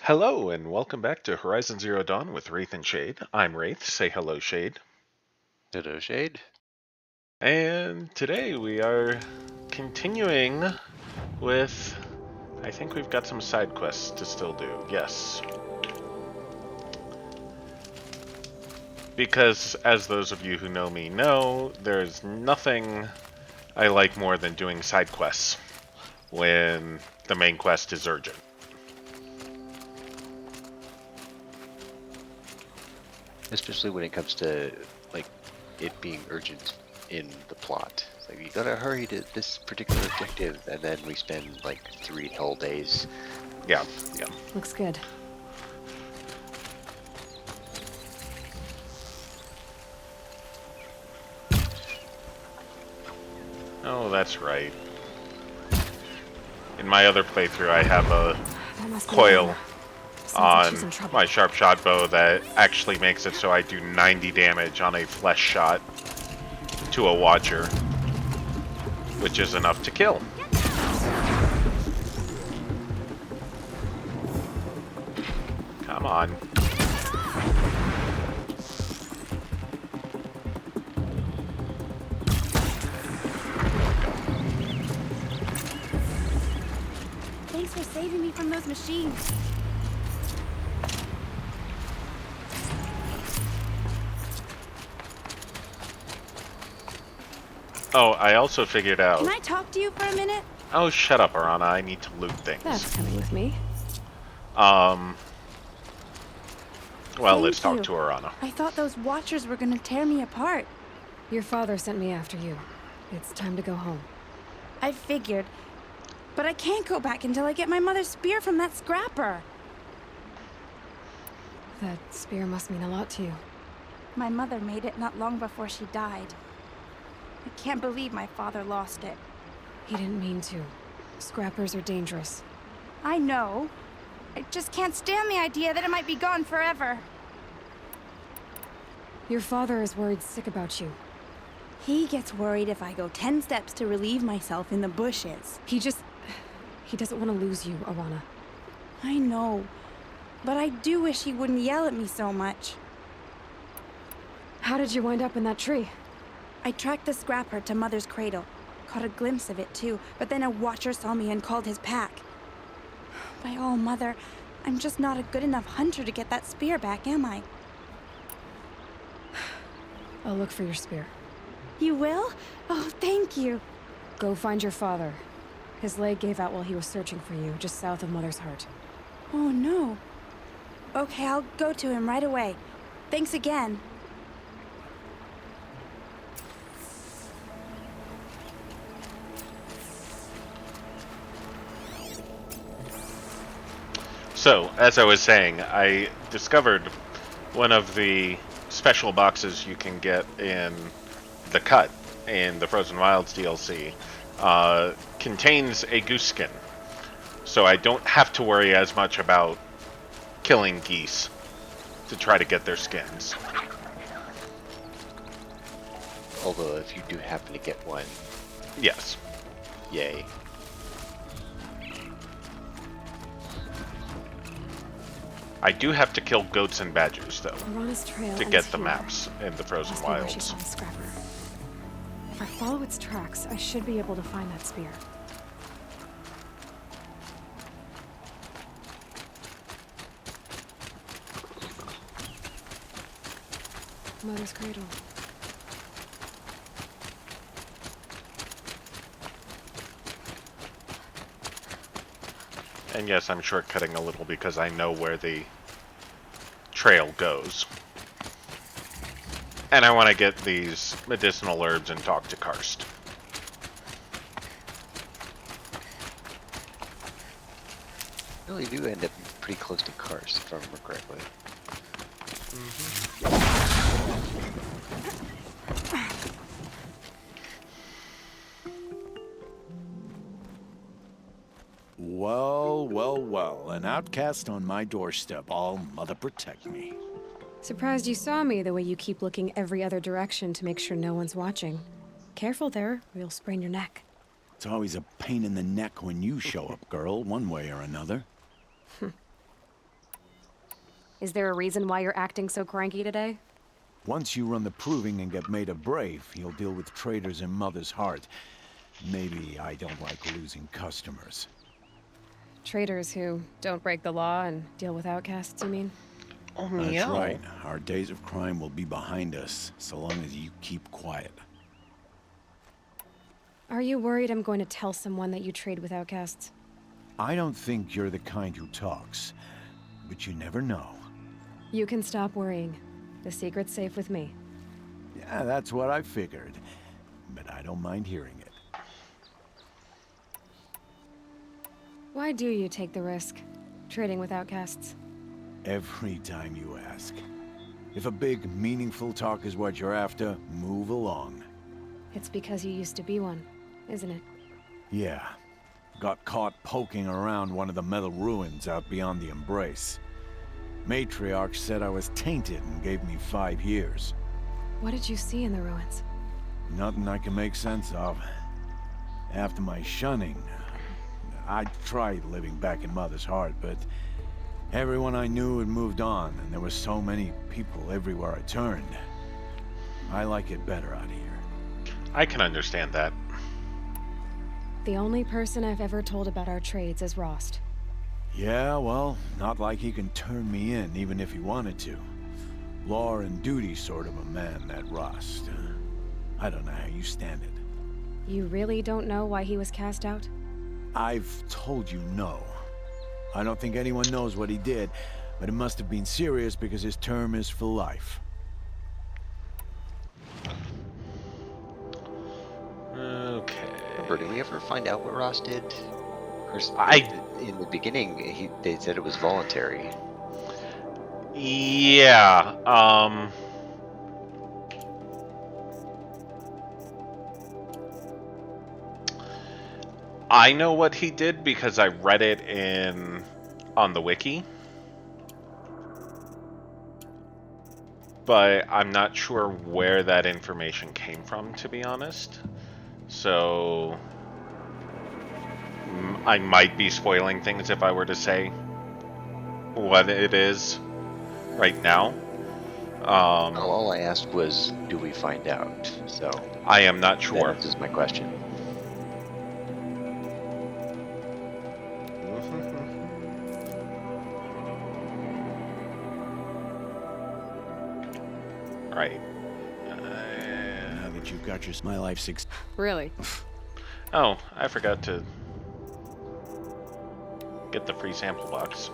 Hello, and welcome back to Horizon Zero Dawn with Wraith and Shade. I'm Wraith. Say hello, Shade. Ditto Shade. And today we are continuing with. I think we've got some side quests to still do. Yes. Because, as those of you who know me know, there's nothing I like more than doing side quests when the main quest is urgent. Especially when it comes to like it being urgent in the plot. It's like you gotta hurry to this particular objective, and then we spend like 3 whole days. Yeah. Looks good. Oh, that's right. In my other playthrough, I have a That must be coil Anna. Sounds like she's in on trouble. my sharp shot bow that actually makes it so I do 90 damage on a flesh shot to a watcher, which is enough to kill. Come on. Thanks for saving me from those machines. Oh, I also figured out. Can I talk to you for a minute? Oh, shut up, Arana. I need to loot That's things. coming with me. Well, Thank let's talk you. to Arana. I thought those watchers were gonna tear me apart. Your father sent me after you. It's time to go home. I figured. But I can't go back until I get my mother's spear from that scrapper. That spear must mean a lot to you. My mother made it not long before she died. I can't believe my father lost it. He didn't mean to. Scrappers are dangerous. I know. I just can't stand the idea that it might be gone forever. Your father is worried sick about you. He gets worried if I go 10 steps to relieve myself in the bushes. He doesn't want to lose you, Arana. I know. But I do wish he wouldn't yell at me so much. How did you wind up in that tree? I tracked the scrapper to Mother's cradle. Caught a glimpse of it too, but then a watcher saw me and called his pack. By all, Mother, I'm just not a good enough hunter to get that spear back, am I? I'll look for your spear. You will? Oh, thank you. Go find your father. His leg gave out while he was searching for you, just south of Mother's Heart. Oh, no. Okay, I'll go to him right away. Thanks again. So, as I was saying, I discovered one of the special boxes you can get in the cut in the Frozen Wilds DLC contains a goose skin. So I don't have to worry as much about killing geese to try to get their skins. Although if you do happen to get one, Yes. yay. I do have to kill goats and badgers, though, Arana's trail to ends get the here. maps in the Frozen Must be where she Wilds. saw the scrapper. If I follow its tracks, I should be able to find that spear. Mother's cradle. And yes, I'm shortcutting a little because I know where the trail goes. And I want to get these medicinal herbs and talk to Karst. You really do end up pretty close to Karst, if I remember correctly. Well, well, well. An outcast on my doorstep. All mother protect me. Surprised you saw me the way you keep looking every other direction to make sure no one's watching. Careful there, or you'll sprain your neck. It's always a pain in the neck when you show up, girl, one way or another. Is there a reason why you're acting so cranky today? Once you run the proving and get made a brave, you'll deal with traitors in Mother's Heart. Maybe I don't like losing customers. Traitors who don't break the law and deal with outcasts, you mean? Oh, That's right. Our days of crime will be behind us, so long as you keep quiet. Are you worried I'm going to tell someone that you trade with outcasts? I don't think you're the kind who talks, but you never know. You can stop worrying. The secret's safe with me. Yeah, that's what I figured, but I don't mind hearing it. Why do you take the risk, trading with outcasts? Every time you ask. If a big, meaningful talk is what you're after, move along. It's because you used to be one, isn't it? Yeah. Got caught poking around one of the metal ruins out beyond the Embrace. Matriarch said I was tainted and gave me 5 years. What did you see in the ruins? Nothing I can make sense of. After my shunning, I tried living back in Mother's Heart, but everyone I knew had moved on, and there were so many people everywhere I turned. I like it better out here. I can understand that. The only person I've ever told about our trades is Rost. Yeah, well, not like he can turn me in, even if he wanted to. Law and duty sort of a man, that Rost. I don't know how you stand it. You really don't know why he was cast out? I've told you no. I don't think anyone knows what he did, but it must have been serious because his term is for life. Okay. Remember, did we ever find out what Ross did? In the beginning, they said it was voluntary. Yeah. I know what he did because I read it on the wiki. But I'm not sure where that information came from, to be honest. So I might be spoiling things if I were to say what it is right now. All I asked was, do we find out? So I am not sure. That is my question. Right. Now that you've got your My Life 6... Really? Oh, I forgot to get the free sample box.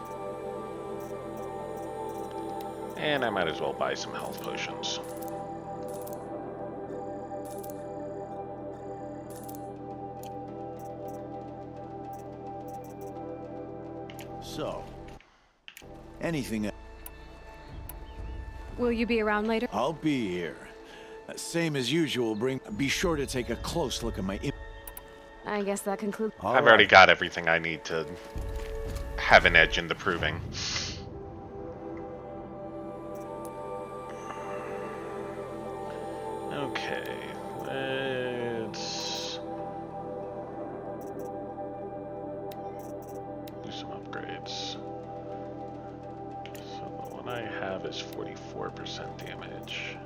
And I might as well buy some health potions. So, anything... Will you be around later? I'll be here. Same as usual, be sure to take a close look at my... I guess that concludes. I've already got everything I need to have an edge in the proving. Okay, let's do some upgrades. So the one I have is 44% damage.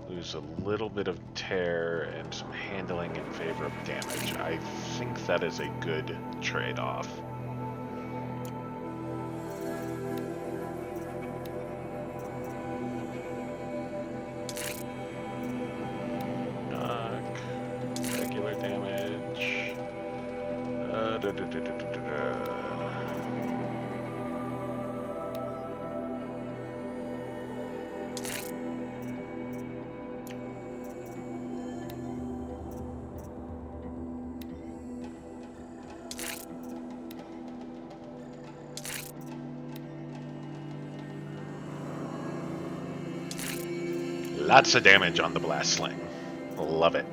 Lose a little bit of tear and some handling in favor of damage. I think that is a good trade-off. Knock, regular damage. Lots of damage on the blast sling. Love it.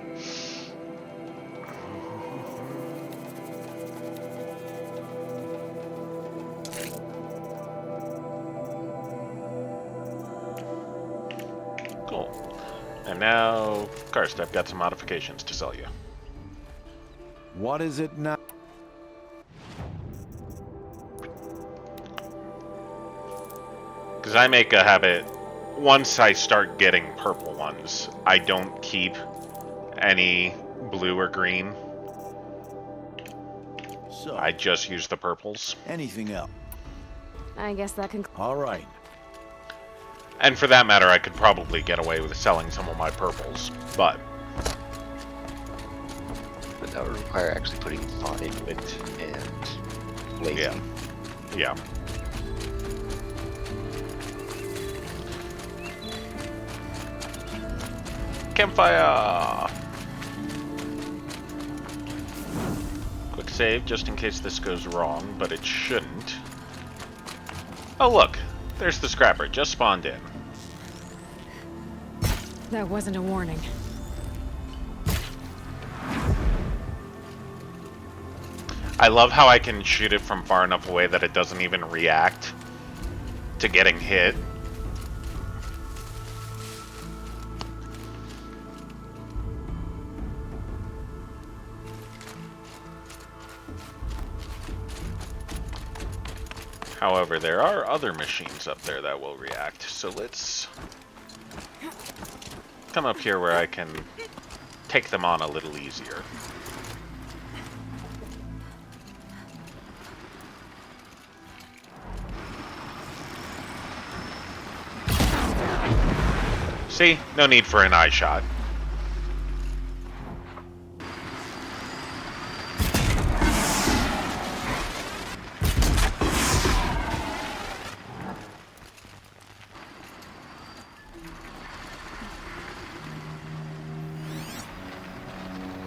Cool. And now, Karst, I've got some modifications to sell you. What is it now? Because I make a habit, once I start getting purple ones, I don't keep any blue or green. So, I just use the purples. anything else? I guess that can. All right. And for that matter, I could probably get away with selling some of my purples, but That would require actually putting thought into it and lazy. yeah. Campfire! Quick save, just in case this goes wrong, but it shouldn't. Oh look, there's the scrapper, just spawned in. That wasn't a warning. I love how I can shoot it from far enough away that it doesn't even react to getting hit. However, there are other machines up there that will react, so let's come up here where I can take them on a little easier. See? No need for an eye shot.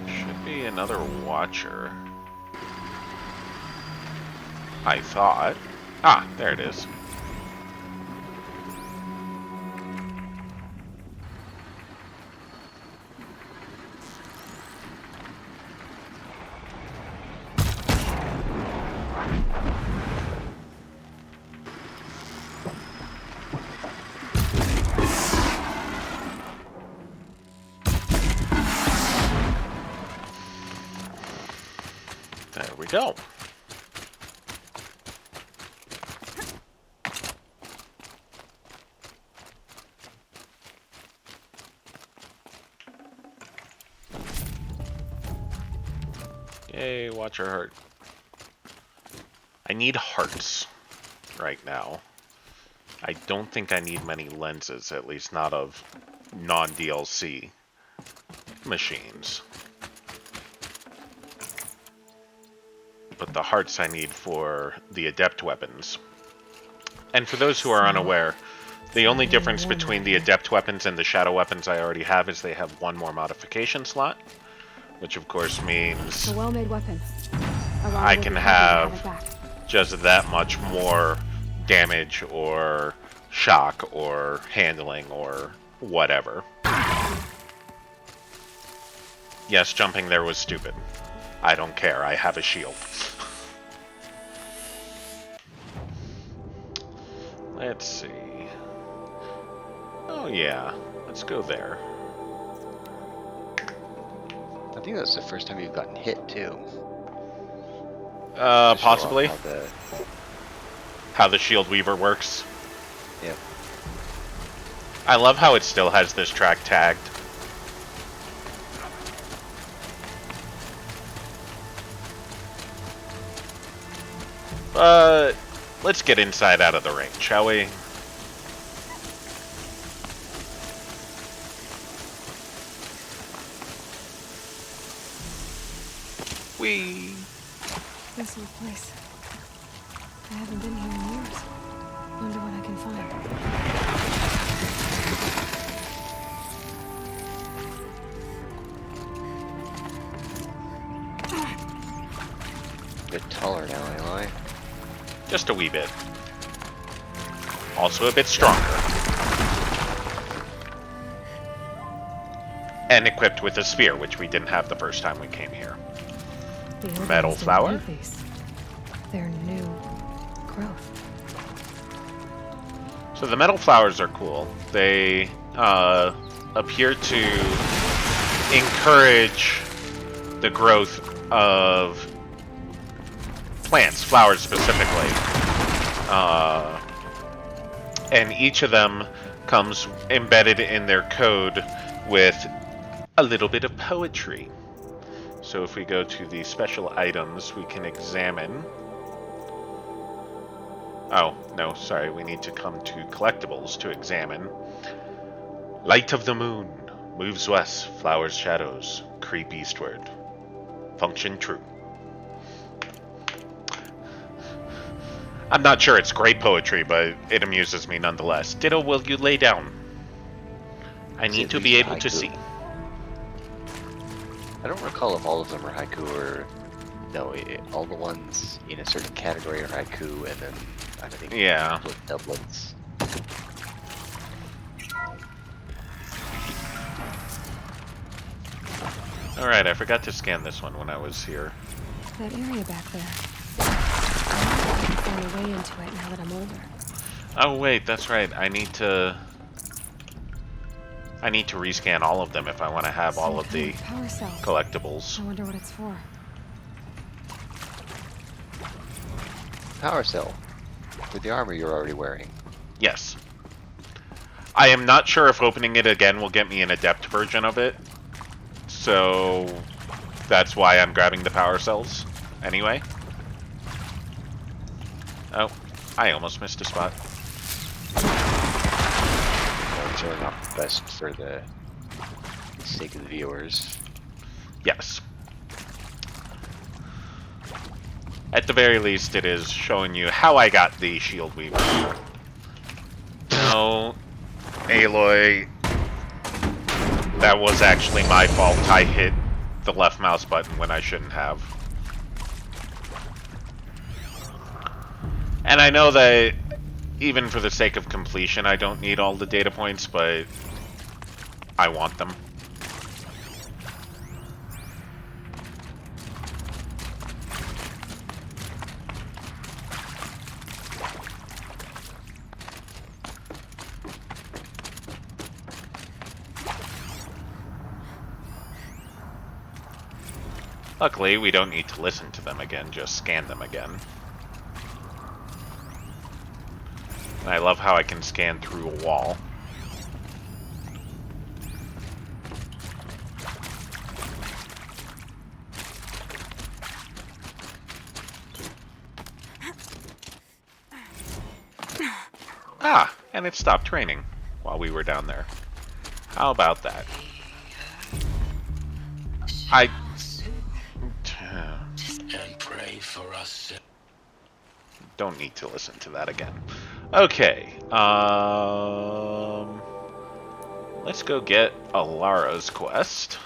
Should be another watcher. I thought. Ah, there it is. There we go. Yay, watch her heart. I need hearts right now. I don't think I need many lenses, at least not of non-DLC machines. But the hearts I need for the adept weapons. And for those who are unaware, the only difference between the adept weapons and the shadow weapons I already have is they have one more modification slot, which of course means A well-made weapon. Along I with can the copy have it back. just that much more damage or shock or handling or whatever. Yes, jumping there was stupid. I don't care, I have a shield. Let's see. Oh yeah, let's go there. I think that's the first time you've gotten hit too. To show off Possibly. how How the Shield Weaver works. Yep. I love how it still has this track tagged. But let's get inside out of the ring, shall we? Whee! This old place. I haven't been here in years. Wonder what I can find. a bit taller now, Aloy. Just a wee bit. Also a bit stronger. And equipped with a spear, which we didn't have the first time we came here. The old Metal ones didn't flower? have these. They're new growth. So the metal flowers are cool. They appear to encourage the growth of plants, flowers specifically. And each of them comes embedded in their code with a little bit of poetry. So if we go to the special items, we can examine... Oh, no, sorry, we need to come to collectibles to examine. Light of the moon, moves west, flowers shadows, creep eastward. Function true. I'm not sure it's great poetry, but it amuses me nonetheless. Ditto, will you lay down? I need to be able to see. I don't recall if all of them are haiku or... No, all the ones in a certain category are haiku, and then I think Yeah. doublets. Alright, I forgot to scan this one when I was here. That area back there. I can find a way into it now that I'm older. Oh wait, that's right. I need to rescan all of them if I want to have all of the Power cell. collectibles. I wonder what it's for. Power cell. With the armor you're already wearing. Yes. I am not sure if opening it again will get me an adept version of it. So that's why I'm grabbing the power cells anyway. Oh, I almost missed a spot. Well, it's really not best for the sake of the viewers. Yes. At the very least, it is showing you how I got the shield weaver. No, Aloy. That was actually my fault. I hit the left mouse button when I shouldn't have. And I know that even for the sake of completion, I don't need all the data points, but I want them. Luckily, we don't need to listen to them again, just scan them again. And I love how I can scan through a wall. Ah, and it stopped raining while we were down there. How about that? And pray for us. Don't need to listen to that again. Okay, let's go get Alara's quest.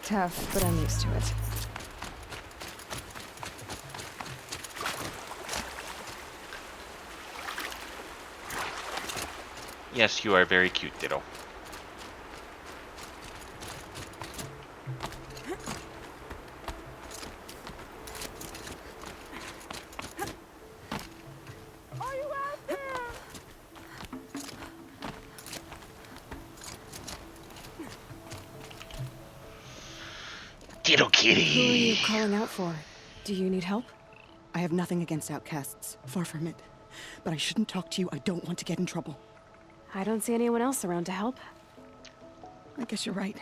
Tough, but I'm used to it. Yes, you are very cute, Ditto. Are you out there? Ditto Who are kitty! you calling out for? Do you need help? I have nothing against outcasts, far from it. But I shouldn't talk to you. I don't want to get in trouble. I don't see anyone else around to help. I guess you're right.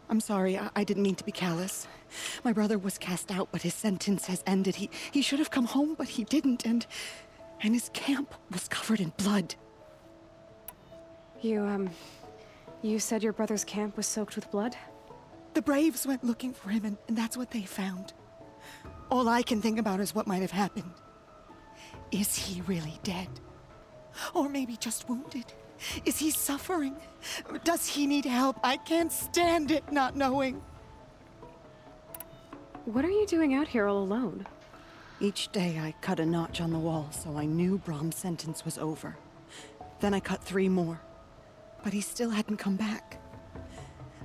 I'm sorry, I didn't mean to be callous. My brother was cast out, but his sentence has ended. He should have come home, but he didn't, and his camp was covered in blood. You said your brother's camp was soaked with blood? The Braves went looking for him, and that's what they found. All I can think about is what might have happened. Is he really dead? Or maybe just wounded? Is he suffering? Does he need help? I can't stand it not knowing. What are you doing out here all alone? Each day I cut a notch on the wall so I knew Brahm's sentence was over. Then I cut 3 more. but he still hadn't come back.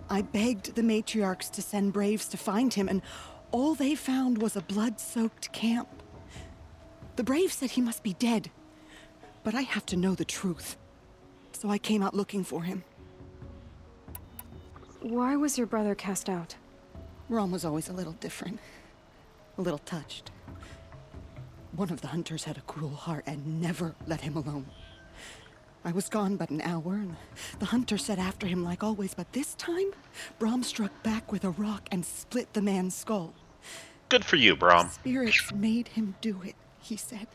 I begged the matriarchs to send braves to find him, and all they found was a blood-soaked camp. The braves said he must be dead, but I have to know the truth. So I came out looking for him. Why was your brother cast out? Rom was always a little different. A little touched. One of the hunters had a cruel heart and never let him alone. I was gone but an hour, and the hunter set after him like always, but this time, Brom struck back with a rock and split the man's skull. Good for you, Brom. Spirits made him do it, he said.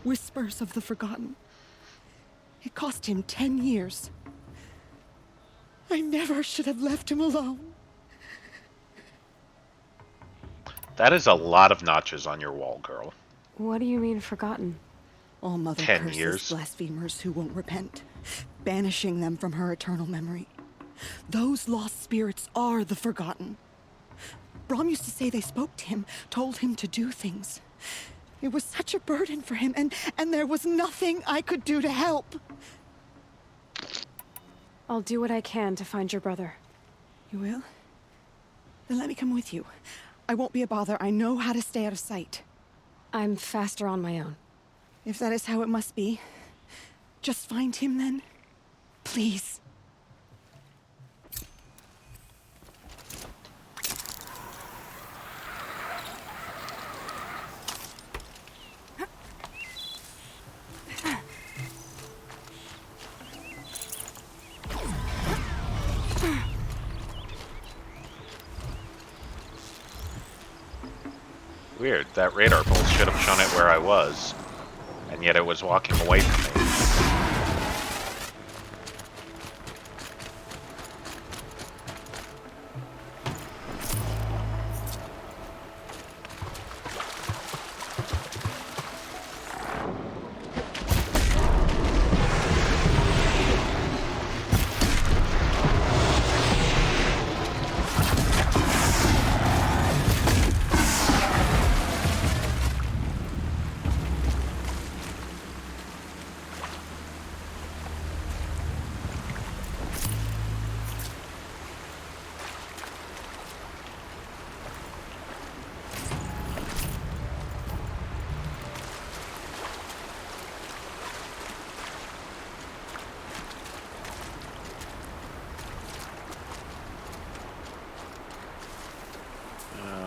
Whispers of the forgotten. It cost him 10 years. I never should have left him alone. That is a lot of notches on your wall, girl. What do you mean, forgotten? All Mother 10 curses years. blasphemers who won't repent, banishing them from her eternal memory. Those lost spirits are the forgotten. Brom used to say they spoke to him, told him to do things. It was such a burden for him, and there was nothing I could do to help. I'll do what I can to find your brother. You will? Then let me come with you. I won't be a bother. I know how to stay out of sight. I'm faster on my own. If that is how it must be, just find him then. Please. Weird. That radar pulse should have shown it where I was, and yet it was walking away from me.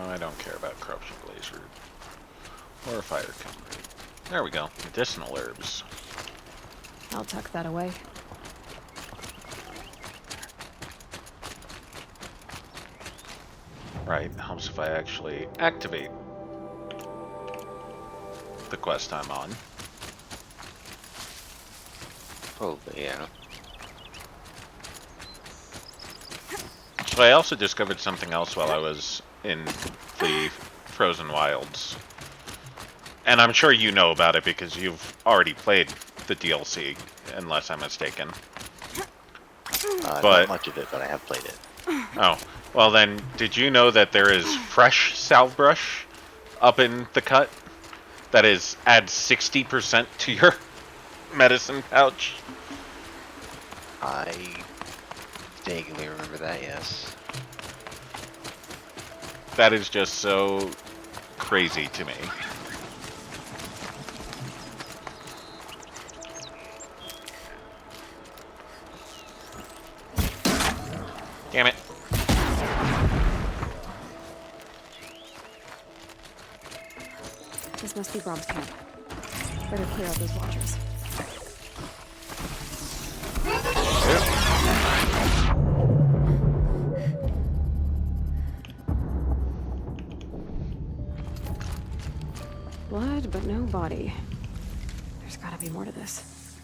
I don't care about corruption glacier or fire concrete. There we go. Medicinal herbs. I'll tuck that away. Right, helps if I actually activate the quest I'm on. Probably, yeah. So I also discovered something else while I was in the Frozen Wilds. And I'm sure you know about it because you've already played the DLC, unless I'm mistaken. Not much of it, but I have played it. Oh, well then, did you know that there is fresh salve brush up in the cut? That is, adds 60% to your medicine pouch? I vaguely remember that, yes. That is just so crazy to me. Damn it. This must be Brom's camp. Better clear out those watchers. Blood, but no body. There's gotta be more to this.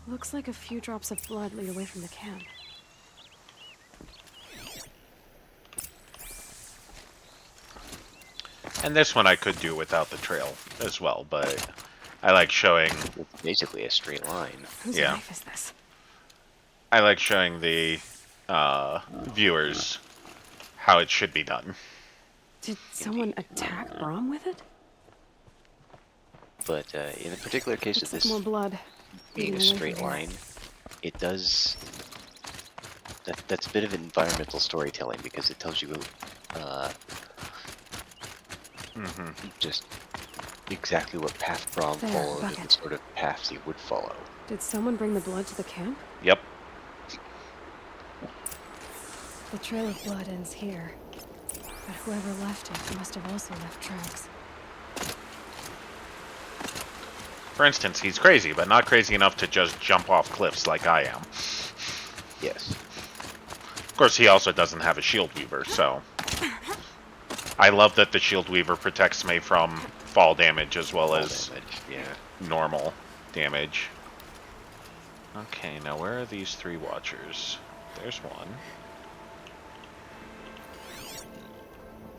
Looks like a few drops of blood lead away from the camp. And this one I could do without the trail as well, but I like showing... It's basically a straight line. Whose Yeah. knife is this? I like showing the viewers how it should be done. Did someone attack Brom with it? But in the particular case Looks of like this more blood. being a leading away straight from here. line, it does. That's a bit of environmental storytelling because it tells you just exactly what path Brom There, followed and the bucket. sort of paths he would follow. Did someone bring the blood to the camp? Yep. The trail of blood ends here. But whoever left it must have also left tracks. For instance, he's crazy, but not crazy enough to just jump off cliffs like I am. Yes. Of course, he also doesn't have a shield weaver, so... I love that the shield weaver protects me from fall damage as well as Damage, yeah. normal damage. Okay, now where are these 3 watchers? There's one.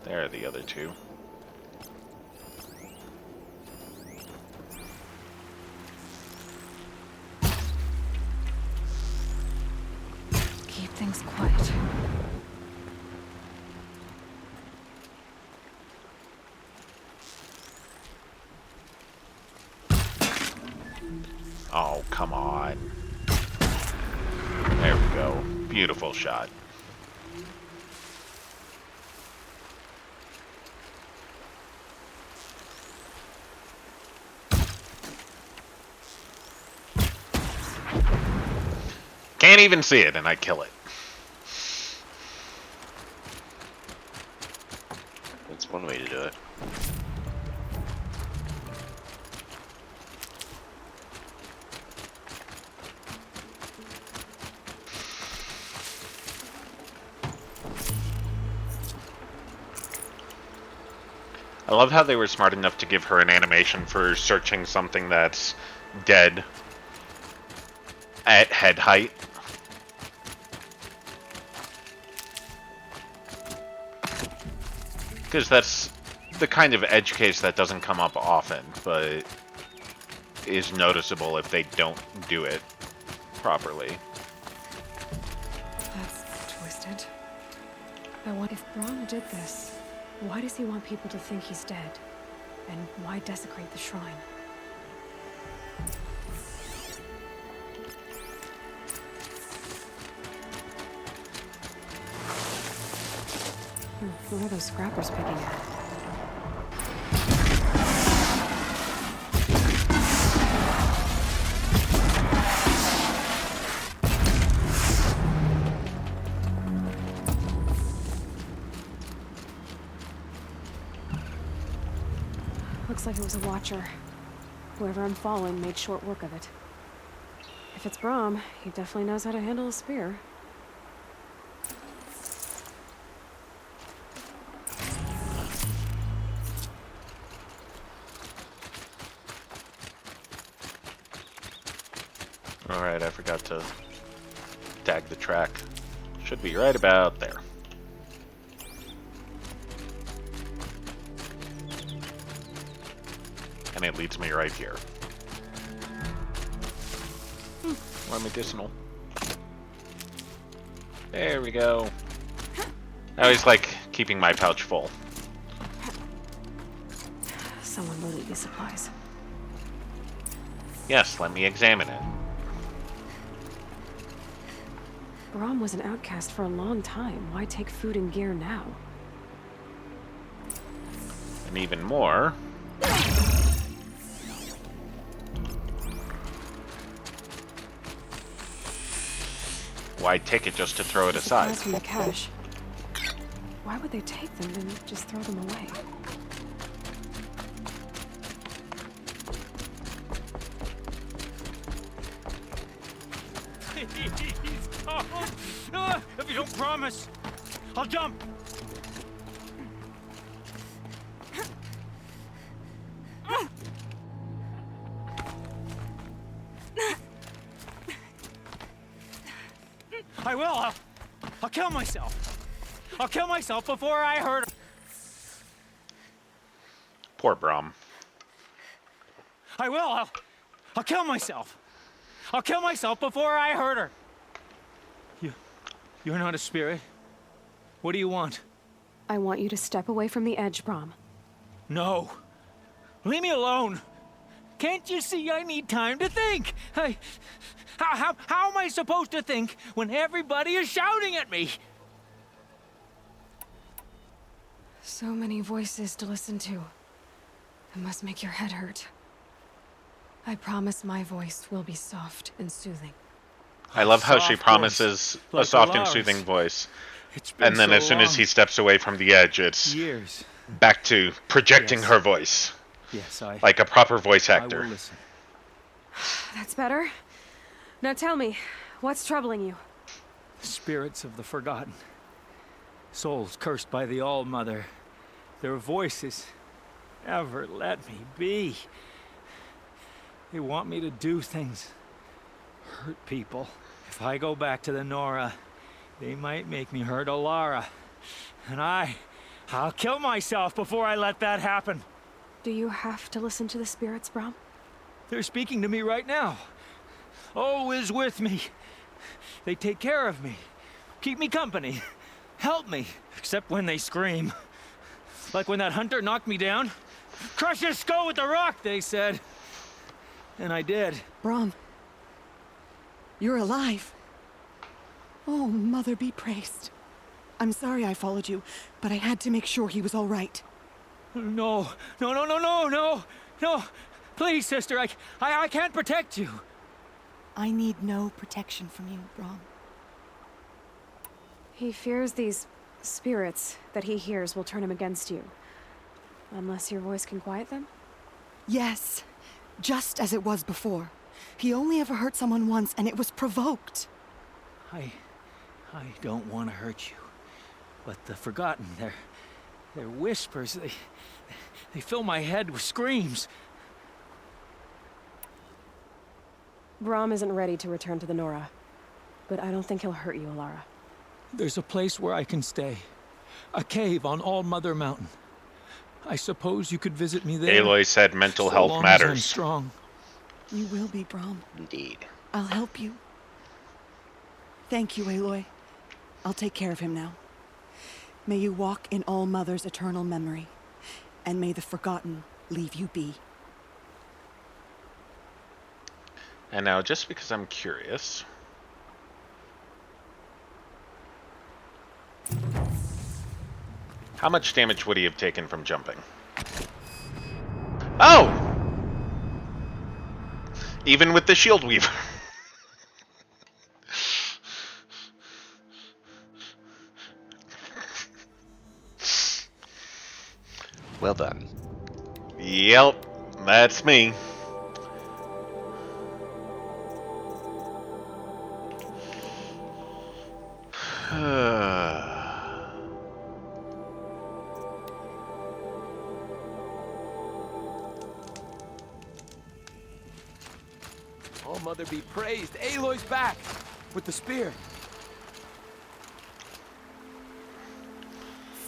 There are the other 2. Keep things quiet. Oh, come on. There we go. Beautiful shot. Can't even see it, and I kill it. That's one way to do it. I love how they were smart enough to give her an animation for searching something that's dead at head height. Because that's the kind of edge case that doesn't come up often, but is noticeable if they don't do it properly. That's twisted. I wonder if Braun did this. Why does he want people to think he's dead? And why desecrate the shrine? What are those scrappers picking at? Looks like it was a watcher. Whoever I'm following made short work of it. If it's Braum, he definitely knows how to handle a spear. Alright, I forgot to tag the track. Should be right about there. And it leads me right here. More medicinal. There we go. I always like keeping my pouch full. Someone will need these supplies. Yes, let me examine it. Braum was an outcast for a long time. Why take food and gear now? And even more... why take it just to throw it aside? Supplies from the cache. Why would they take them and just throw them away? Please, don't. If you don't promise, I'll jump. I will. I'll kill myself. I'll kill myself before I hurt her. Poor Braum. I will. I'll kill myself. I'll kill myself before I hurt her. You're not a spirit. What do you want? I want you to step away from the edge, Braum. No. Leave me alone. Can't you see I need time to think? How am I supposed to think when everybody is shouting at me? So many voices to listen to. It must make your head hurt. I promise my voice will be soft and soothing. I love how she Soft promises voice, a like soft and Lara's. soothing voice. It's been And then so as soon as long. he steps away from the edge, it's Years. back to projecting Yes. her voice. Yes, Like a proper voice I will actor. listen. That's better. Now tell me, what's troubling you? Spirits of the forgotten. Souls cursed by the All-Mother. Their voices never let me be. They want me to do things. Hurt people. If I go back to the Nora, they might make me hurt Alara. And I'll kill myself before I let that happen. Do you have to listen to the spirits, Brom? They're speaking to me right now. Oh is with me. They take care of me. Keep me company. Help me. Except when they scream. Like when that hunter knocked me down. Crush his skull with the rock, they said. And I did. Brom, you're alive. Oh, Mother be praised. I'm sorry I followed you, but I had to make sure he was all right. No. Please, sister, I can't protect you. I need no protection from you, Brom. He fears these spirits that he hears will turn him against you. Unless your voice can quiet them? Yes, just as it was before. He only ever hurt someone once, and it was provoked. I don't want to hurt you. But the forgotten, their whispers, they fill my head with screams. Brom isn't ready to return to the Nora, but I don't think he'll hurt you, Alara. There's a place where I can stay. A cave on All-Mother Mountain. I suppose you could visit me there. Aloy said mental so health long as I'm matters. strong. You will be, Brom. Indeed. I'll help you. Thank you, Aloy. I'll take care of him now. May you walk in All Mother's eternal memory, and may the forgotten leave you be. And now, just because I'm curious... How much damage would he have taken from jumping? Oh! Even with the Shield Weaver. Well done. Yep, that's me. All Mother be praised. Aloy's back with the spear.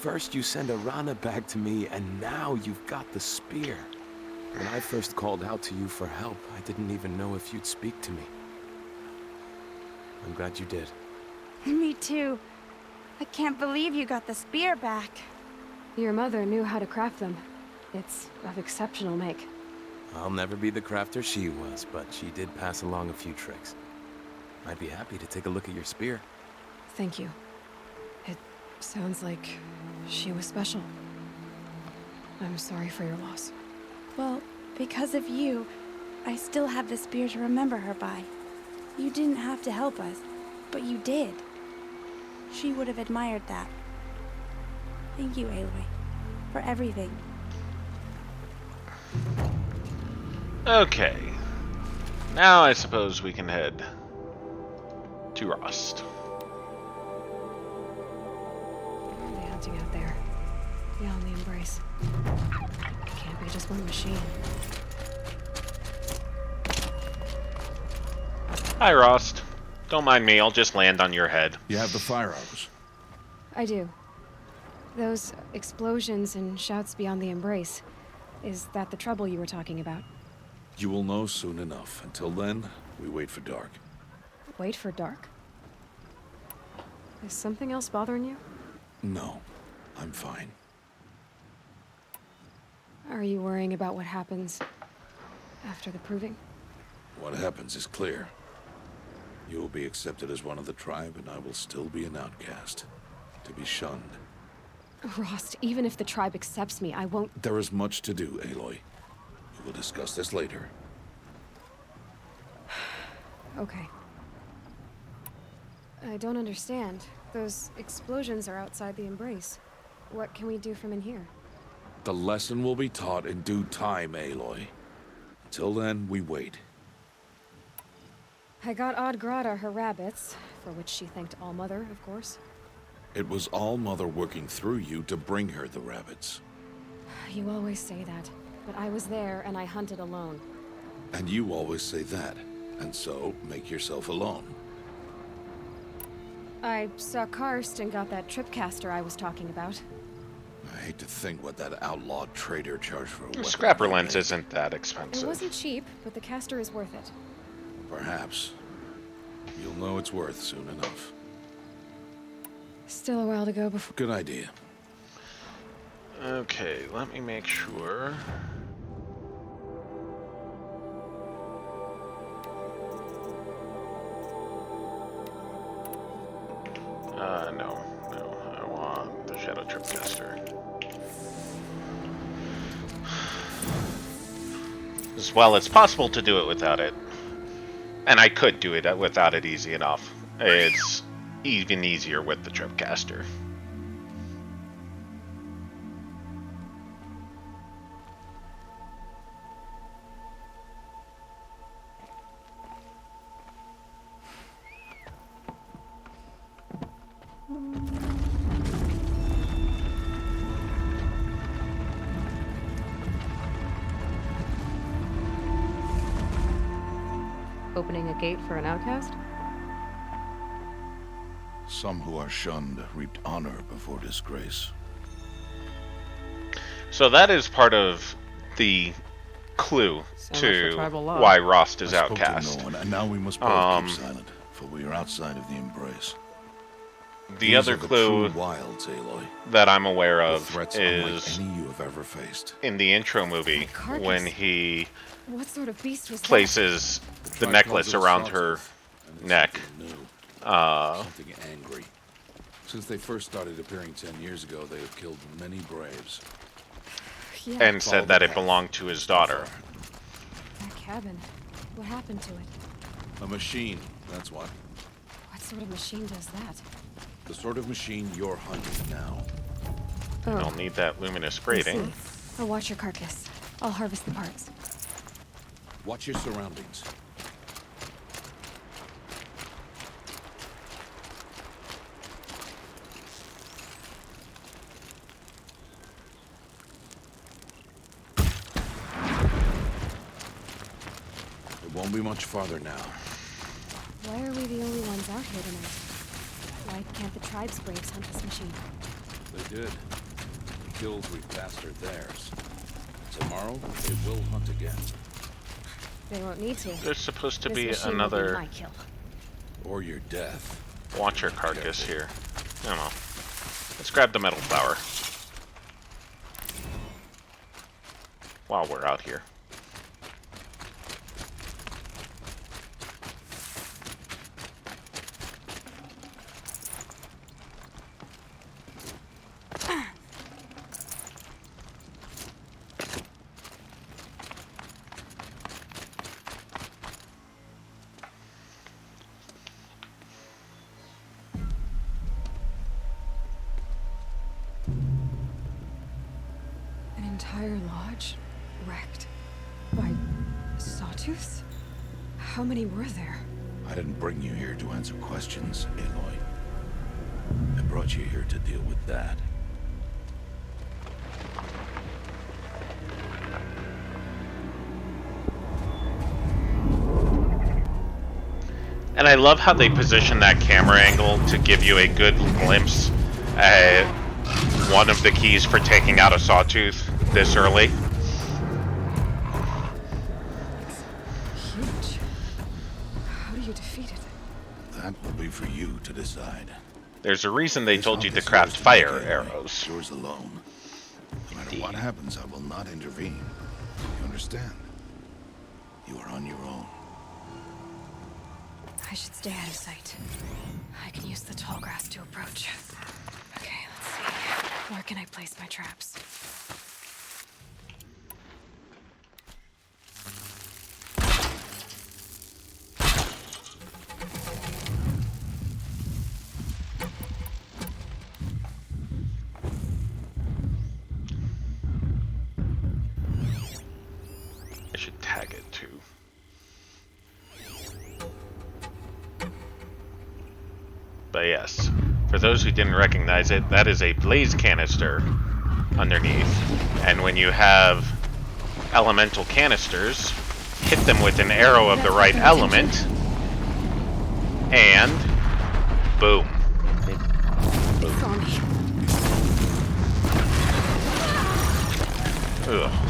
First you send Arana back to me, and now you've got the spear. When I first called out to you for help, I didn't even know if you'd speak to me. I'm glad you did. Me too. I can't believe you got the spear back. Your mother knew how to craft them. It's of exceptional make. I'll never be the crafter she was, but she did pass along a few tricks. I'd be happy to take a look at your spear. Thank you. It sounds like she was special. I'm sorry for your loss. Well, because of you, I still have the spear to remember her by. You didn't have to help us, but you did. She would have admired that. Thank you, Aloy, for everything. Okay. Now I suppose we can head to Rost. What are they hunting out there? Beyond the Embrace. Can't be just one machine. Hi, Rost. Don't mind me, I'll just land on your head. You have the fire arrows. I do. Those explosions and shouts beyond the Embrace. Is that the trouble you were talking about? You will know soon enough. Until then, we wait for dark. Wait for dark? Is something else bothering you? No, I'm fine. Are you worrying about what happens After the proving? What happens is clear. You will be accepted as one of the tribe, and I will still be an outcast. To be shunned. Rost, even if the tribe accepts me, I won't... There is much to do, Aloy. We will discuss this later. Okay. I don't understand. Those explosions are outside the Embrace. What can we do from in here? The lesson will be taught in due time, Aloy. Until then, we wait. I got Odd Grata her rabbits, for which she thanked Allmother, of course. It was All-Mother working through you to bring her the rabbits. You always say that, but I was there and I hunted alone. And you always say that, and so make yourself alone. I saw Karst and got that tripcaster I was talking about. I hate to think what that outlawed trader charged for a weapon. Scrapper lens isn't that expensive. It wasn't cheap, but the caster is worth it. Perhaps. You'll know it's worth soon enough. Still a while to go before... Good idea. Okay, let me make sure. No. I want the Shadow Tripcaster. Well, it's possible to do it without it. And I could do it without it easy enough. It's even easier with the Tripcaster. Opening a gate for an outcast? Some who are shunned reaped honor before disgrace. So that is part of the clue to why Rost is I spoke to outcast. no one, and now we must both keep silent, for we are outside of the Embrace. The These other are the clue true wilds, Aloy. that I'm aware The of threats is unlike any you have ever faced. in the intro movie Carcass. when he What sort of beast was places the necklace around her neck. Something angry. Since they first started appearing 10 years ago, they have killed many braves. that? Yeah, And said that it belonged to his daughter. that cabin. What happened to it? A machine, that's what. What sort of machine does that? The sort of machine you're hunting now. You don't need that luminous braiding. I'll watch your carcass. I'll harvest the parts. Watch your surroundings. It won't be much farther now. Why are we the only ones out here tonight? Why can't the tribe's braves hunt this machine? They did. The kills we passed are theirs. Tomorrow, they will hunt again. They won't need to. There's supposed to This be machine will another my kill. Or your death. Watcher carcass here. I don't know. Let's grab the metal flower. While we're out here. An entire lodge wrecked by sawtooths? How many were there? I didn't bring you here to answer questions, Aloy. I brought you here to deal with that. And I love how they position that camera angle to give you a good glimpse at one of the keys for taking out a sawtooth this early. Huge. How do you defeat it? That will be for you to decide. There's a reason they This told you to hunt is craft yours to fire make, Aloy. arrows. Yours alone. No matter what happens, I will not intervene. You understand? You are on your own. I should stay out of sight. I can use the tall grass to approach. Okay, let's see. Where can I place my traps? I should tag it too. But yes, for those who didn't recognize it, that is a blaze canister underneath. And when you have elemental canisters, hit them with an arrow of the right element, and boom. They saw me. Ugh.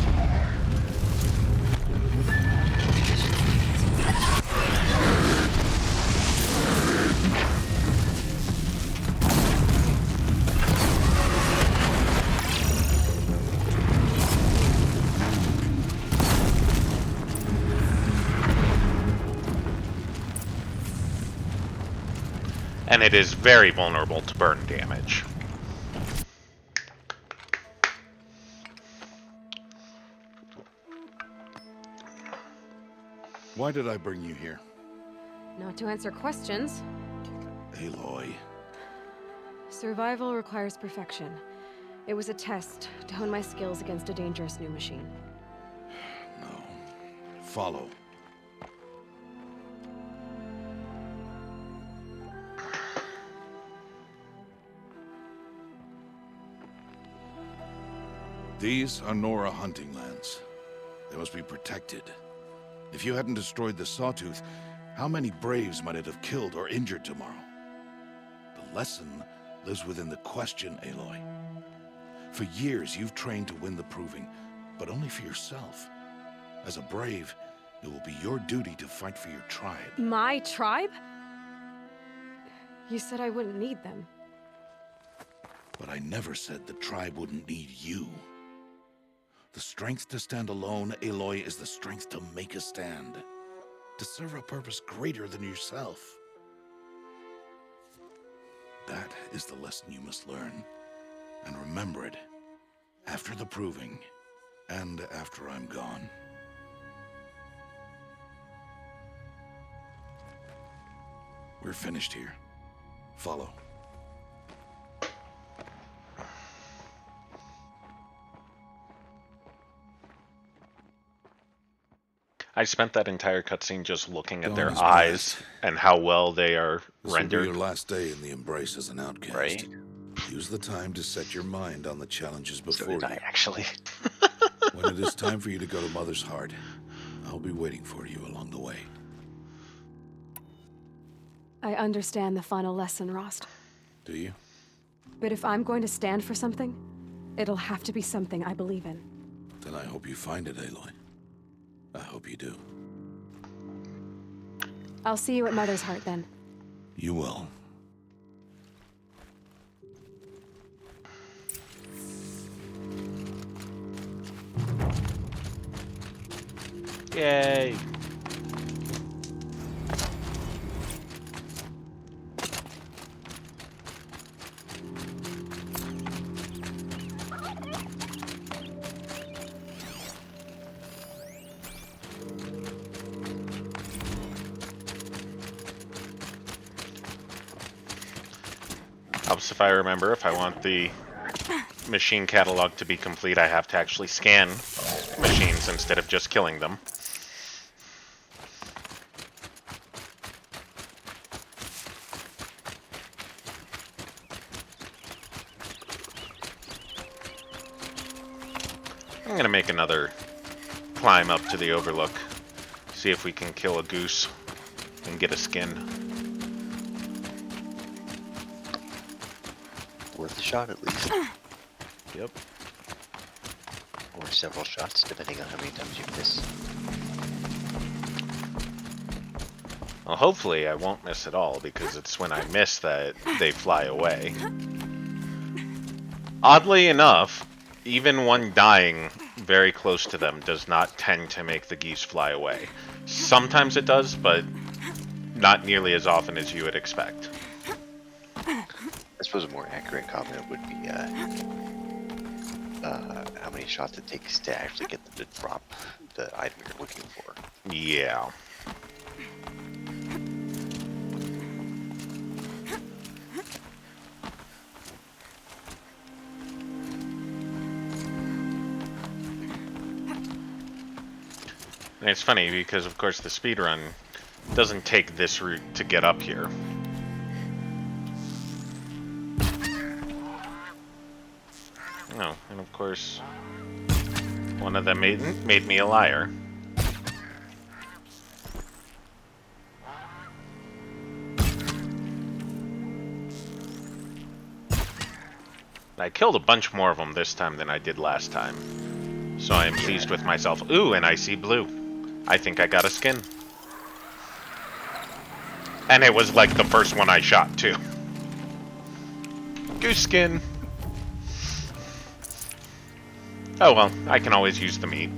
And it is very vulnerable to burn damage. Why did I bring you here? Not to answer questions. Aloy. Survival requires perfection. It was a test to hone my skills against a dangerous new machine. No. Follow. These are Nora hunting lands. They must be protected. If you hadn't destroyed the Sawtooth, how many Braves might it have killed or injured tomorrow? The lesson lives within the question, Aloy. For years, you've trained to win the Proving, but only for yourself. As a Brave, it will be your duty to fight for your tribe. My tribe? You said I wouldn't need them. But I never said the tribe wouldn't need you. The strength to stand alone, Aloy, is the strength to make a stand. To serve a purpose greater than yourself. That is the lesson you must learn. And remember it. After the Proving. And after I'm gone. We're finished here. Follow. I spent that entire cutscene just looking at Dawn their is eyes bright. and how well they are This will be rendered. your last day in the Embrace as an outcast. Right. Use the time to set your mind on the challenges So before did you. I, actually. When it is time for you to go to Mother's Heart, I'll be waiting for you along the way. I understand the final lesson, Rost. Do you? But if I'm going to stand for something, it'll have to be something I believe in. Then I hope you find it, Aloy. I hope you do. I'll see you at Mother's Heart then. You will. Yay! Helps if I remember, if I want the machine catalog to be complete, I have to actually scan machines instead of just killing them. I'm gonna make another climb up to the overlook, see if we can kill a goose and get a skin. Worth a shot at least. Yep. Or several shots, depending on how many times you miss. Well, hopefully I won't miss at all, because it's when I miss that they fly away. Oddly enough, even one dying very close to them does not tend to make the geese fly away. Sometimes it does, but not nearly as often as you would expect. I suppose a more accurate comment would be how many shots it takes to actually get them to drop the item you're looking for. Yeah. And it's funny because, of course, the speedrun doesn't take this route to get up here. Oh, and of course, one of them made me a liar. I killed a bunch more of them this time than I did last time. So I am pleased with myself. Ooh, and I see blue. I think I got a skin. And it was like the first one I shot, too. Goose skin. Oh well, I can always use the meat.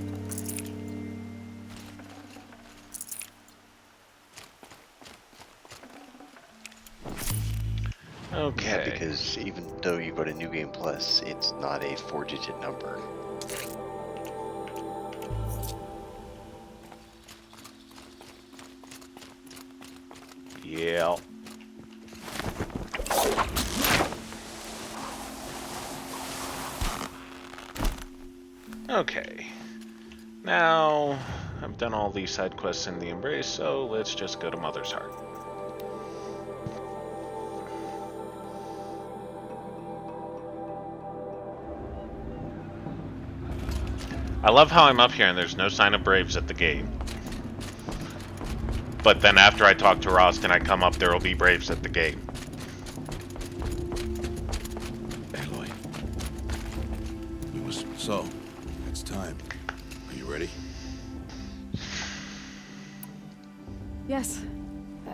Okay. Yeah, because even though you go to New Game Plus, it's not a 4-digit number. Yeah. Okay. Now, I've done all these side quests in the Embrace, so let's just go to Mother's Heart. I love how I'm up here and there's no sign of Braves at the gate. But then after I talk to Rost and I come up, there will be Braves at the gate. Aloy. So, it's time. Are you ready? Yes,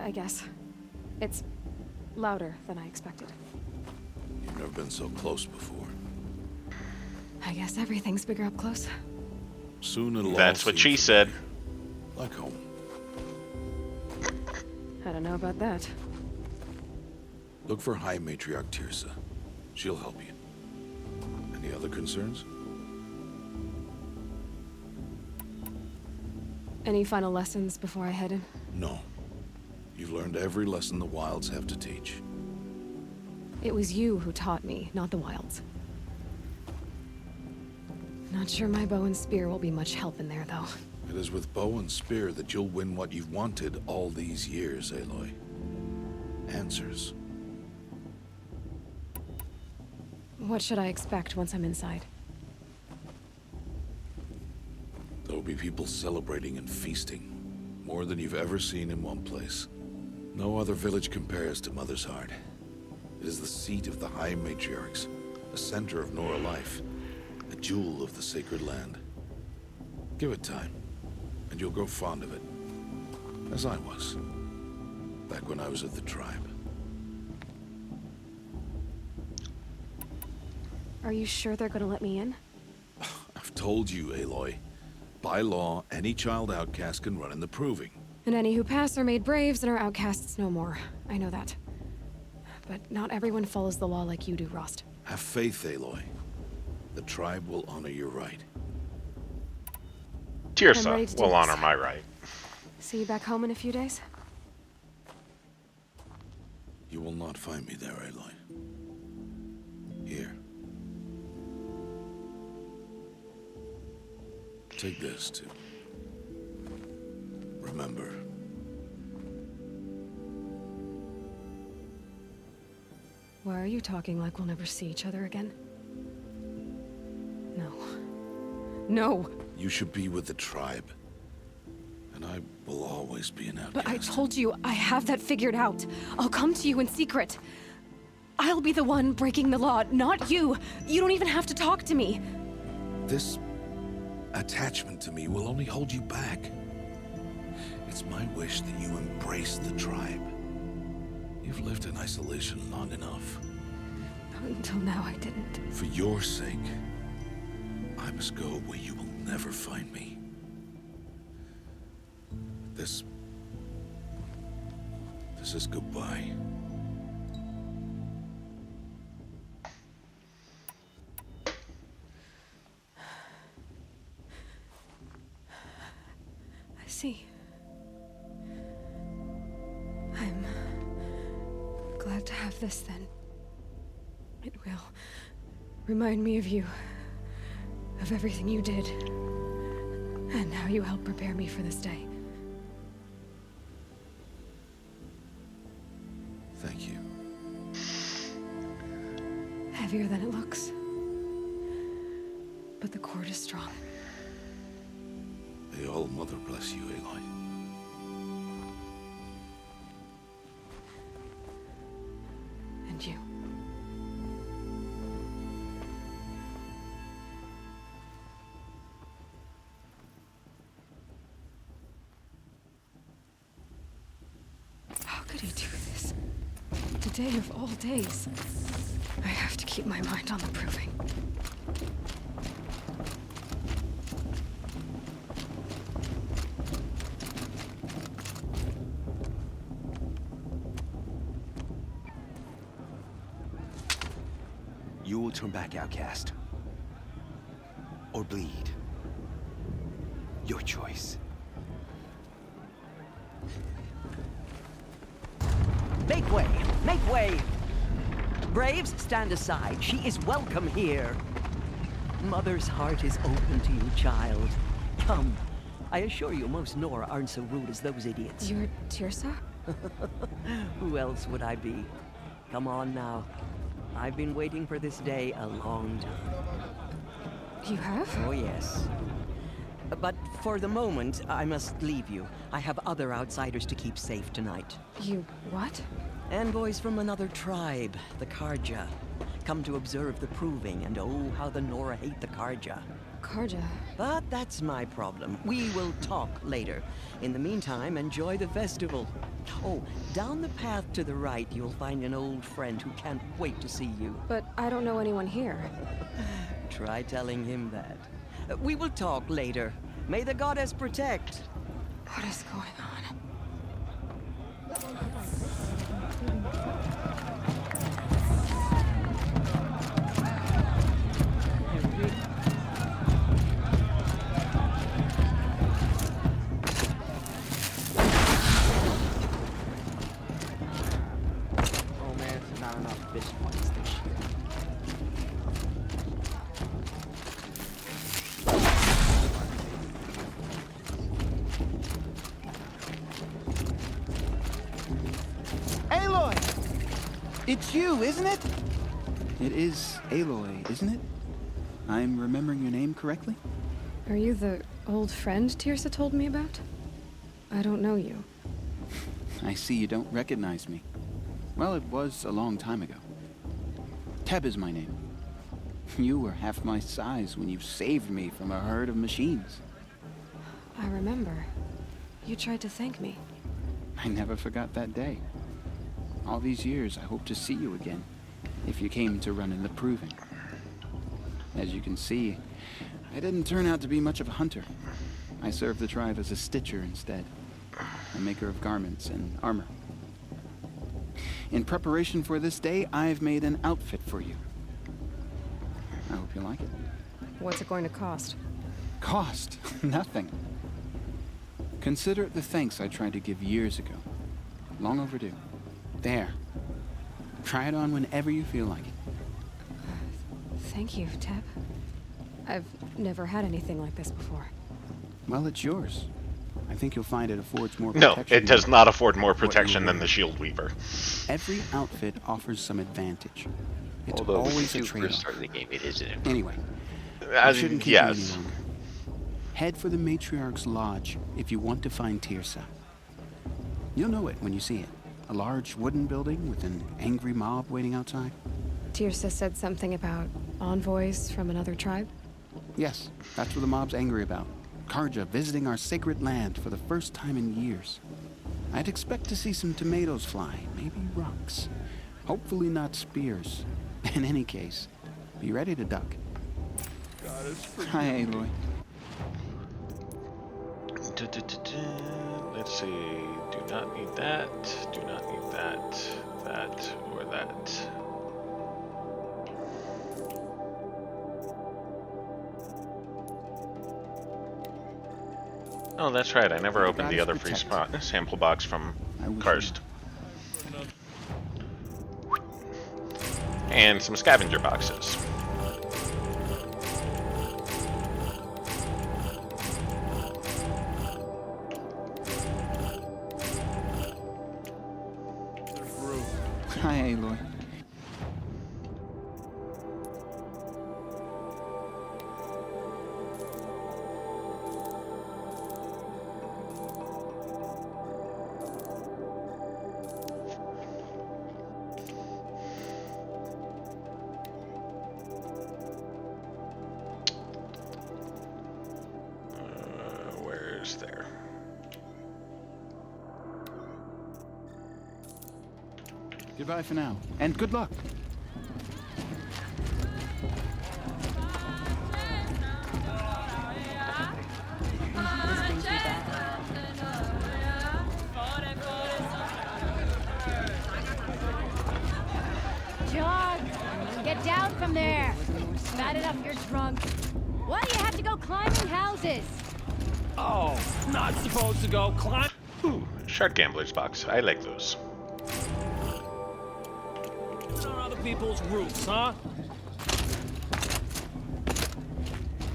I guess. It's louder than I expected. You've never been so close before. I guess everything's bigger up close. Soon it'll all That's what seem she said. like home. I don't know about that. Look for High Matriarch Tirsa. She'll help you. Any other concerns? Any final lessons before I head in? No. You've learned every lesson the Wilds have to teach. It was you who taught me, not the Wilds. Not sure my bow and spear will be much help in there, though. It is with bow and spear that you'll win what you've wanted all these years, Aloy. Answers. What should I expect once I'm inside? There will be people celebrating and feasting. More than you've ever seen in one place. No other village compares to Mother's Heart. It is the seat of the High Matriarchs, the center of Nora life, a jewel of the sacred land. Give it time, and you'll grow fond of it. As I was, back when I was at the tribe. Are you sure they're gonna let me in? I've told you, Aloy. By law, any child outcast can run in the Proving. And any who pass are made braves and are outcasts no more. I know that. But not everyone follows the law like you do, Rost. Have faith, Aloy. The tribe will honor your right. I'm ready to Tirsa do will this. honor my right. See you back home in a few days? You will not find me there, Aloy. Here. Take this, too. Remember. Why are you talking like we'll never see each other again? No. No! You should be with the tribe. And I will always be an outcast. But I told you, I have that figured out. I'll come to you in secret. I'll be the one breaking the law, not you. You don't even have to talk to me. This attachment to me will only hold you back. It's my wish that you embrace the tribe. You've lived in isolation long enough. Until now, I didn't. For your sake, I must go where you will never find me. This is goodbye. I see. I'm glad to have this then. It will remind me of you, of everything you did, and how you helped prepare me for this day. Thank you. Heavier than it looks. But the cord is strong. May All-Mother bless you, Aloy. And you. How could he do this? The day of all days. I have to keep my mind on the proving. You will turn back, outcast. Or bleed. Your choice. Make way! Make way! Braves, stand aside. She is welcome here. Mother's heart is open to you, child. Come. I assure you, most Nora aren't so rude as those idiots. You're Teersa? Who else would I be? Come on now. I've been waiting for this day a long time. You have? Oh, yes. But for the moment, I must leave you. I have other outsiders to keep safe tonight. You what? Envoys from another tribe, the Carja. Come to observe the proving, and oh, how the Nora hate the Carja. Carja? But that's my problem. We will talk later. In the meantime, enjoy the festival. Oh, down the path to the right, you'll find an old friend who can't wait to see you. But I don't know anyone here. Try telling him that. We will talk later. May the goddess protect. What is going on? Oh man, it's not enough fish points this year. Aloy! It's you, isn't it? It is Aloy, isn't it? I'm remembering your name correctly? Are you the old friend Teersa told me about? I don't know you. I see you don't recognize me. Well, it was a long time ago. Teb is my name. You were half my size when you saved me from a herd of machines. I remember. You tried to thank me. I never forgot that day. All these years, I hope to see you again, if you came to run in the proving. As you can see, I didn't turn out to be much of a hunter. I served the tribe as a stitcher instead, a maker of garments and armor. In preparation for this day, I've made an outfit for you. I hope you like it. What's it going to cost? Cost? Nothing. Consider it the thanks I tried to give years ago. Long overdue. There. Try it on whenever you feel like it. Thank you, Teb. I've never had anything like this before. Well, it's yours. I think you'll find it affords more No, protection. it does not afford more protection than the Shield Weaver. Every outfit offers some advantage. It's Although always when a you first trade-off. start the game, it is an improvement. Anyway, I shouldn't keep you any yes. longer. Head for the Matriarch's Lodge if you want to find Teersa. You'll know it when you see it. A large wooden building with an angry mob waiting outside. Teersa said something about envoys from another tribe? Yes, that's what the mob's angry about. Carja visiting our sacred land for the first time in years. I'd expect to see some tomatoes fly, maybe rocks. Hopefully not spears. In any case, be ready to duck. Hi, Aloy. Let's see. Do not need that. Do not need that. That or that. Oh, that's right. I never opened the other free sample box from Karst. And some scavenger boxes. Hi, Aloy. Where's there? Goodbye for now, and good luck. John, get down from there. Bad enough you're drunk. Why do you have to go climbing houses? Oh, not supposed to go climb. Ooh, Shark Gambler's box. I like those. On other people's roofs, huh?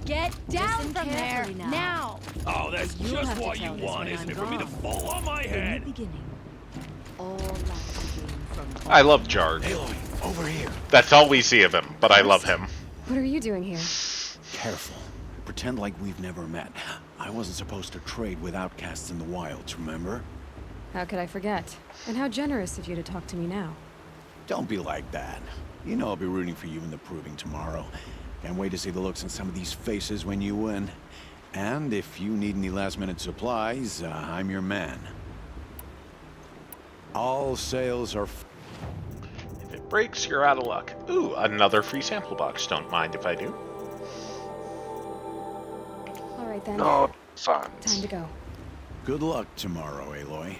Get down from there now. Oh, that's just what you want, isn't it? For me to fall on my head. I love Jarg. Aloy, over here. That's all we see of him, but I love him. What are you doing here? Careful. Pretend like we've never met. I wasn't supposed to trade with outcasts in the wilds, remember? How could I forget? And how generous of you to talk to me now. Don't be like that. You know I'll be rooting for you in the proving tomorrow. Can't wait to see the looks on some of these faces when you win. And if you need any last-minute supplies, I'm your man. All sales are... If it breaks, you're out of luck. Ooh, another free sample box. Don't mind if I do. All right then. No fun. Time to go. Good luck tomorrow, Aloy.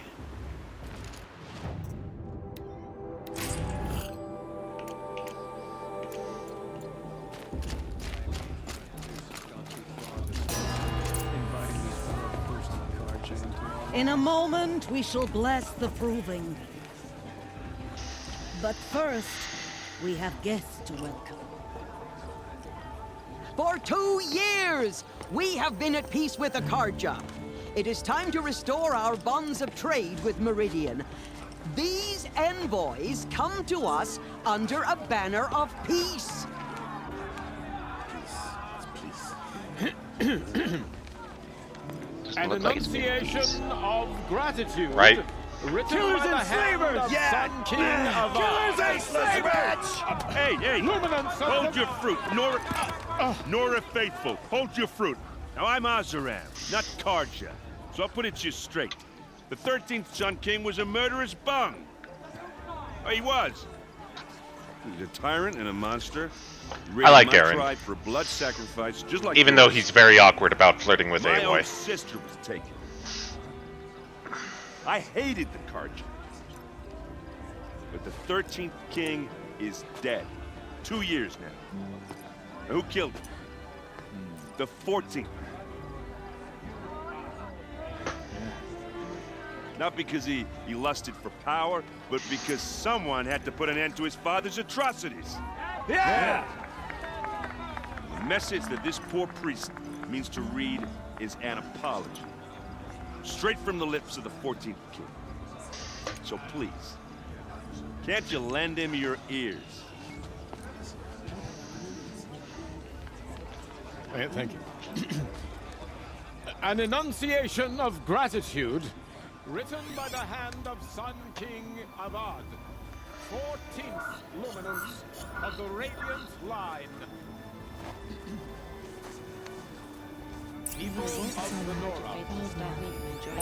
In a moment, we shall bless the proving. But first, we have guests to welcome. For 2 years, we have been at peace with Akarja. It is time to restore our bonds of trade with Meridian. These envoys come to us under a banner of peace. An enunciation of gratitude. Right. Written Killers by the and hand slavers! of Yeah! Sun King of Killers and slavers! Hey, hey! Luminance Hold your fruit, Nora Faithful. Hold your fruit. Now I'm Azaram, not Karja, so I'll put it to you straight. The 13th Sun King was a murderous bung. Oh, he was. He's a tyrant and a monster. I like Aaron. Tribe for blood sacrifice, just like Even though he's very awkward about flirting with my own Aloy. sister was taken. I hated the Karja. But the 13th king is dead. 2 years now. And who killed him? The 14th. Not because he lusted for power, but because someone had to put an end to his father's atrocities. Yeah! The message that this poor priest means to read is an apology. Straight from the lips of the 14th king. So please, can't you lend him your ears? Thank you. An enunciation of gratitude written by the hand of Sun King Avad, 14th luminance of the Radiant Line. People of the Nora,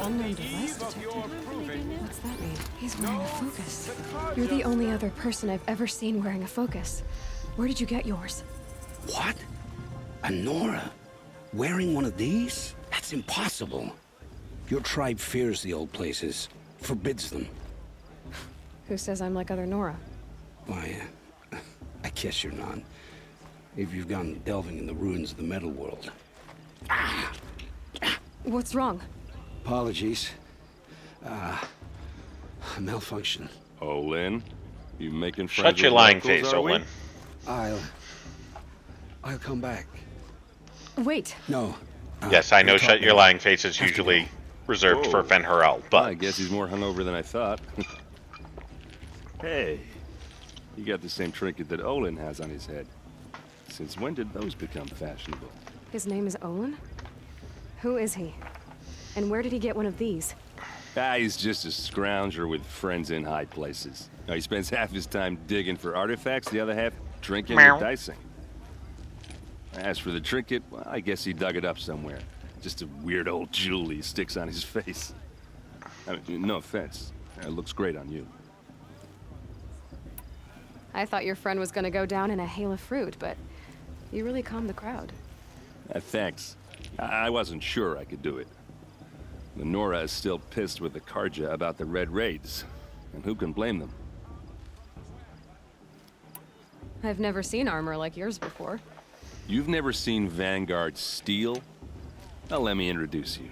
on the eve of your proving... What's that mean? He's wearing a focus. You're the only other person I've ever seen wearing a focus. Where did you get yours? What? A Nora? Wearing one of these? That's impossible. Your tribe fears the old places, forbids them. Who says I'm like other Nora? Why, I guess you're not. If you've gone delving in the ruins of the metal world. What's wrong? Apologies. A malfunction. Olin, you making friends Shut your with lying locals, face, are we? Olin. I'll come back. Wait. No. Yes, I know we'll shut talk your later. lying face is usually reserved for Whoa. Fen'Harel, but I guess he's more hungover than I thought. Hey, you got the same trinket that Olin has on his head. Since when did those become fashionable? His name is Olin? Who is he? And where did he get one of these? He's just a scrounger with friends in high places. Now, he spends half his time digging for artifacts, the other half drinking Meow. and dicing. As for the trinket, well, I guess he dug it up somewhere. Just a weird old jewel he sticks on his face. I mean, no offense. It looks great on you. I thought your friend was gonna go down in a hail of fruit, but you really calmed the crowd. Thanks. I wasn't sure I could do it. The Nora is still pissed with the Karja about the Red Raids. And who can blame them? I've never seen armor like yours before. You've never seen Vanguard steel? Well, let me introduce you.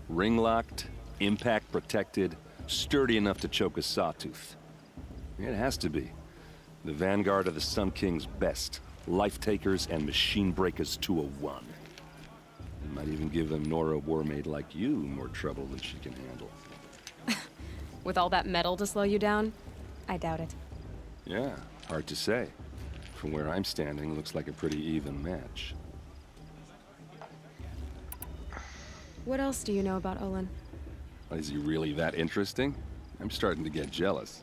Ring-locked, impact-protected, sturdy enough to choke a sawtooth. It has to be. The Vanguard of the Sun King's best. Life-takers and machine-breakers to a one. It might even give a Nora warmaid like you more trouble than she can handle. With all that metal to slow you down? I doubt it. Yeah, hard to say. From where I'm standing, looks like a pretty even match. What else do you know about Olin? Is he really that interesting? I'm starting to get jealous.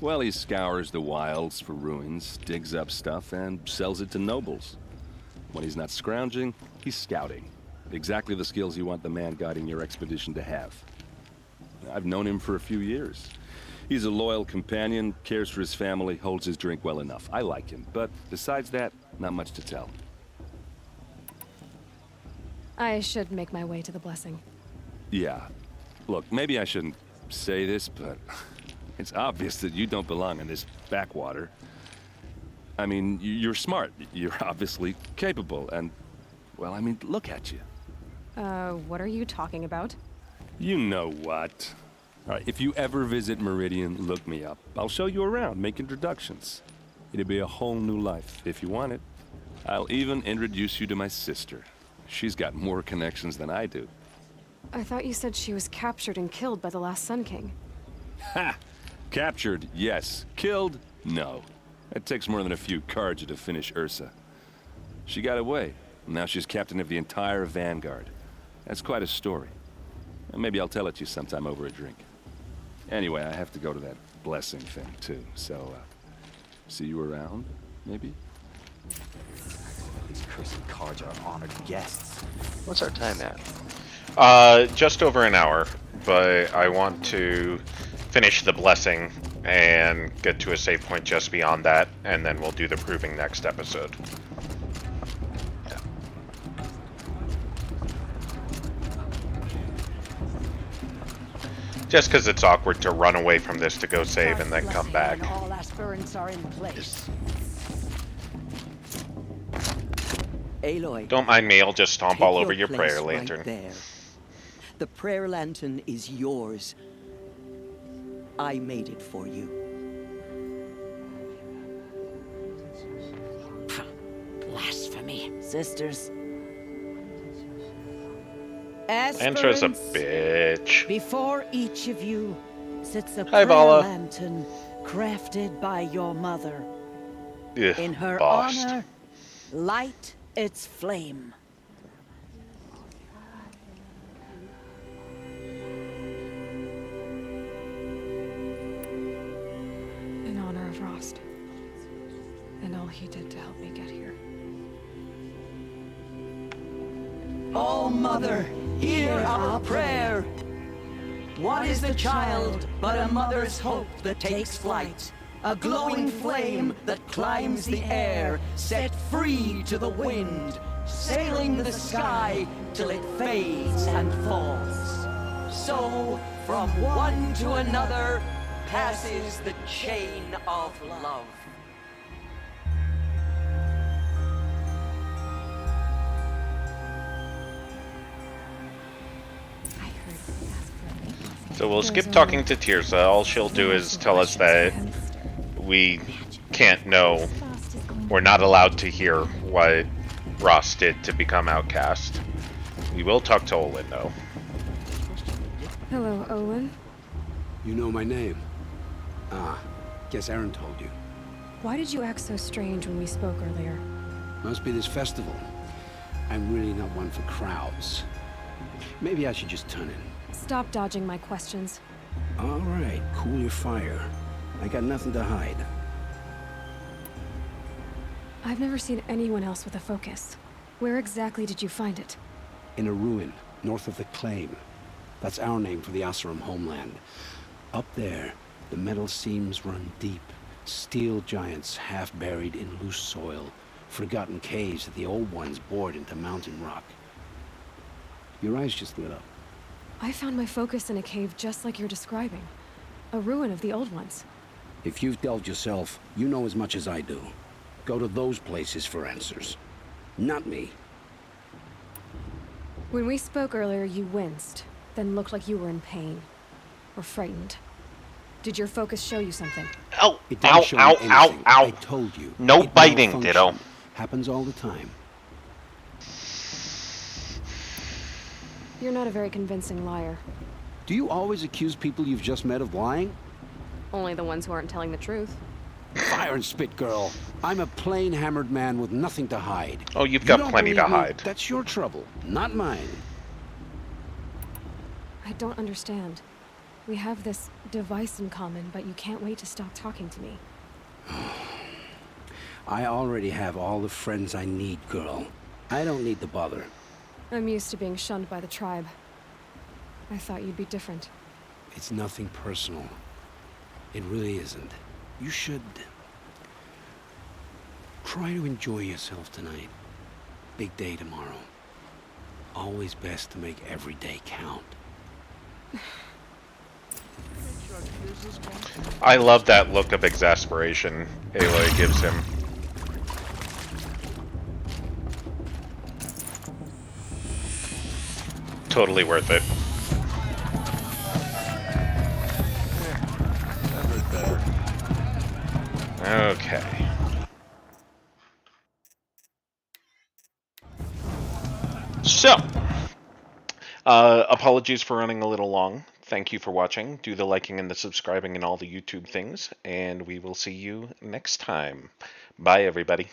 Well, he scours the wilds for ruins, digs up stuff, and sells it to nobles. When he's not scrounging, he's scouting. Exactly the skills you want the man guiding your expedition to have. I've known him for a few years. He's a loyal companion, cares for his family, holds his drink well enough. I like him, but besides that, not much to tell. I should make my way to the blessing. Yeah. Look, maybe I shouldn't say this, but it's obvious that you don't belong in this backwater. I mean, you're smart. You're obviously capable, and, well, I mean, look at you. What are you talking about? You know what. All right, if you ever visit Meridian, look me up. I'll show you around, make introductions. It'll be a whole new life, if you want it. I'll even introduce you to my sister. She's got more connections than I do. I thought you said she was captured and killed by the last Sun King. Ha! Captured, yes. Killed, no. It takes more than a few Karja to finish Ursa. She got away, and now she's captain of the entire Vanguard. That's quite a story. And maybe I'll tell it to you sometime over a drink. Anyway, I have to go to that blessing thing, too. So, see you around, maybe? These cursed Karja are honored guests. What's our time at? Just over an hour, but I want to finish the blessing and get to a save point just beyond that, and then we'll do the proving next episode. Just because it's awkward to run away from this to go save and then come back. All aspirants are in place. Aloy. Don't mind me, I'll just stomp take all over your place prayer right lantern. there. The prayer lantern is yours. I made it for you. Blasphemy. Sisters. Antra's a Aspirants, bitch. before each of you sits a Hi, prayer Vala. lantern crafted by your mother. Ugh, In her bossed. honor, light its flame. In honor of Rost. And all he did to help me get here. Oh, Mother, hear our prayer. What is the child but a mother's hope that takes flight? A glowing flame that climbs the air, set free to the wind, sailing the sky till it fades and falls. so, from one to another, passes the chain of love. So we'll skip talking to Tirza. All she'll do is tell us that we can't know, we're not allowed to hear what Ross did to become outcast. We will talk to Olin, though. Hello, Olin. You know my name? Ah, guess Aaron told you. Why did you act so strange when we spoke earlier? Must be this festival. I'm really not one for crowds. Maybe I should just turn in. Stop dodging my questions. All right, cool your fire. I got nothing to hide. I've never seen anyone else with a focus. Where exactly did you find it? In a ruin, north of the Claim. That's our name for the Oseram homeland. Up there, the metal seams run deep. Steel giants half buried in loose soil. Forgotten caves that the old ones bored into mountain rock. Your eyes just lit up. I found my focus in a cave just like you're describing. A ruin of the old ones. If you've delved yourself, you know as much as I do. Go to those places for answers. Not me. When we spoke earlier, you winced, then looked like you were in pain. Or frightened. Did your focus show you something? Ow! It Ow! doesn't show Ow! me Ow! anything. Ow! I told you. No It biting, malfunctioned. Ditto. Happens all the time. You're not a very convincing liar. Do you always accuse people you've just met of lying? Only the ones who aren't telling the truth. Fire and spit, girl. I'm a plain hammered man with nothing to hide. Oh, you've You got don't plenty to believe me? hide. That's your trouble, not mine. I don't understand. We have this device in common, but you can't wait to stop talking to me. I already have all the friends I need, girl. I don't need the bother. I'm used to being shunned by the tribe. I thought you'd be different. It's nothing personal. It really isn't. You should try to enjoy yourself tonight. Big day tomorrow. Always best to make every day count. I love that look of exasperation Aloy gives him. Totally worth it. Okay. So, apologies for running a little long. Thank you for watching. Do the liking and the subscribing and all the YouTube things, and we will see you next time. Bye, everybody.